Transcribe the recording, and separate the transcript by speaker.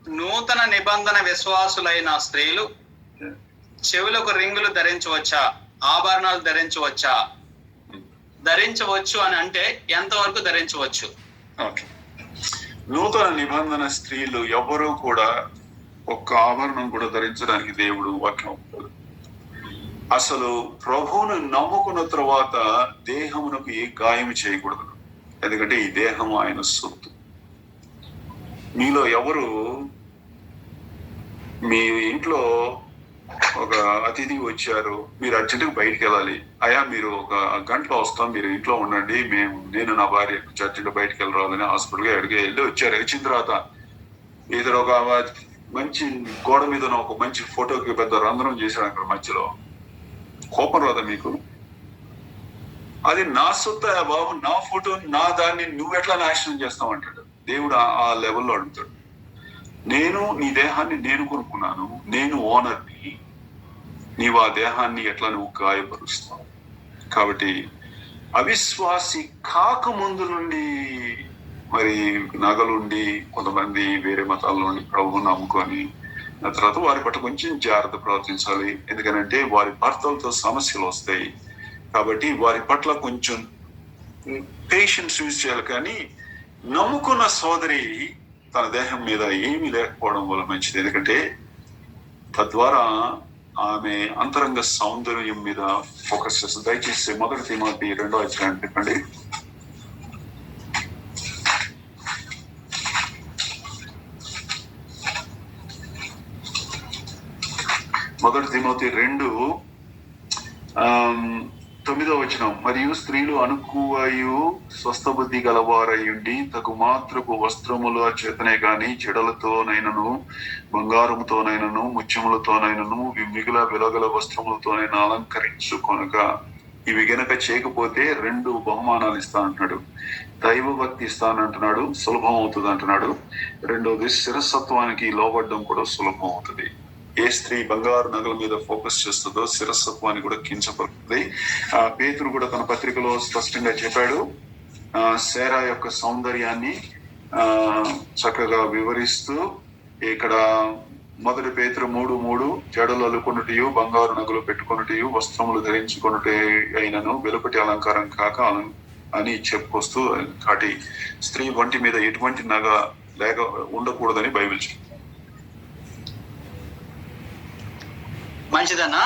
Speaker 1: నూతన నిబంధన విశ్వాసులైన స్త్రీలు చెవులకు రింగులు ధరించవచ్చా, ఆభరణాలు ధరించవచ్చా? ధరించవచ్చు అని అంటే ఎంతవరకు ధరించవచ్చు?
Speaker 2: ఓకే, నూతన నిబంధన స్త్రీలు ఎవరు కూడా ఒక్క ఆభరణం కూడా ధరించడానికి దేవుడు వాక్యం ఒప్పుకోదు. అసలు ప్రభువును నమ్ముకున్న తర్వాత దేహమునకు ఏ గాయం చేయకూడదు, ఎందుకంటే ఈ దేహం ఆయన సొత్తు. మీలో ఎవరు మీ ఇంట్లో ఒక అతిథి వచ్చారు, మీరు అర్జెంటుగా బయటికి వెళ్ళాలి, అయ్యా మీరు ఒక గంటలో వస్తాం, మీరు ఇంట్లో ఉండండి, నేను నా భార్య అర్జెంటుగా బయటికి వెళ్ళరాదని హాస్పిటల్గా అడిగి వెళ్ళి వచ్చారు. వచ్చిన తర్వాత ఇతడు ఒక మంచి గోడ మీద ఒక మంచి ఫోటోకి పెద్ద రంధ్రం చేశాడు అక్కడ మధ్యలో. కోపం రాదా మీకు? అది నా సొత్త బాబు, నా ఫోటో, నా దాన్ని నువ్వెట్లా నాశనం చేస్తావు అంటాడు దేవుడు. ఆ లెవెల్లో అడుగుతాడు. నేను నీ దేహాన్ని నేను కొనుక్కున్నాను, నేను ఓనర్ని, నీవు ఆ దేహాన్ని ఎట్లా నువ్వు గాయపరుస్తావు? కాబట్టి అవిశ్వాసి కాక ముందు నుండి మరి నగలుండి కొంతమంది వేరే మతాల నుండి ప్రభువుని నమ్ముకొని ఆ తర్వాత వారి పట్ల కొంచెం జాగ్రత్త ప్రవర్తించాలి. ఎందుకనంటే వారి భర్తలతో సమస్యలు వస్తాయి కాబట్టి వారి పట్ల కొంచెం పేషెన్స్ యూజ్ చేయాలి. కానీ నమ్ముకున్న సోదరి తన దేహం మీద ఏమీ లేకపోవడం వల్ల మంచిది, ఎందుకంటే తద్వారా ఆమె అంతరంగ సౌందర్యం మీద ఫోకస్ చేస్తుంది. దయచేసి 1 తిమోతి 2వ అధ్యాయం చెప్పండి. 1 తిమోతి 2:9 వచనం. మరియు స్త్రీలు అనుకువయు స్వస్థ బుద్ధి గలవారయుండి తగు మాత్రపు వస్త్రముల చేతనే గాని జడలతోనైనను బంగారముతోనైనను ముత్యములతోనైనను మిగుల వెలగల వస్త్రములతోనైనా అలంకరించుకొనక ఇవి గనక చేయకపోతే 2 బహుమానాలు ఇస్తా అంటున్నాడు. దైవ భక్తి ఇస్తానంటున్నాడు, సులభం అవుతుంది అంటున్నాడు. రెండోది శిరస్సత్వానికి లోబడ్డం కూడా సులభం అవుతుంది. ఏ స్త్రీ బంగారు నగల మీద ఫోకస్ చేస్తుందో శిరస్సత్వాన్ని కూడా కించపడుతుంది. పేతురు కూడా తన పత్రికలో స్పష్టంగా చెప్పాడు. శారా యొక్క సౌందర్యాన్ని చక్కగా వివరిస్తూ ఇక్కడ 1 పేతురు 3:3 జడలు అల్లుకొనుటయు బంగారు నగలు పెట్టుకొనుటయు వస్త్రములు ధరించుకొనుటే అయినను వెలుపటి అలంకారం కాక అని చెప్పుకొస్తూ కాటి స్త్రీ ఒంటి మీద ఎటువంటి నగ లేక ఉండకూడదని బైబిల్ చెప్తుంది.
Speaker 1: మంచిదన్నా.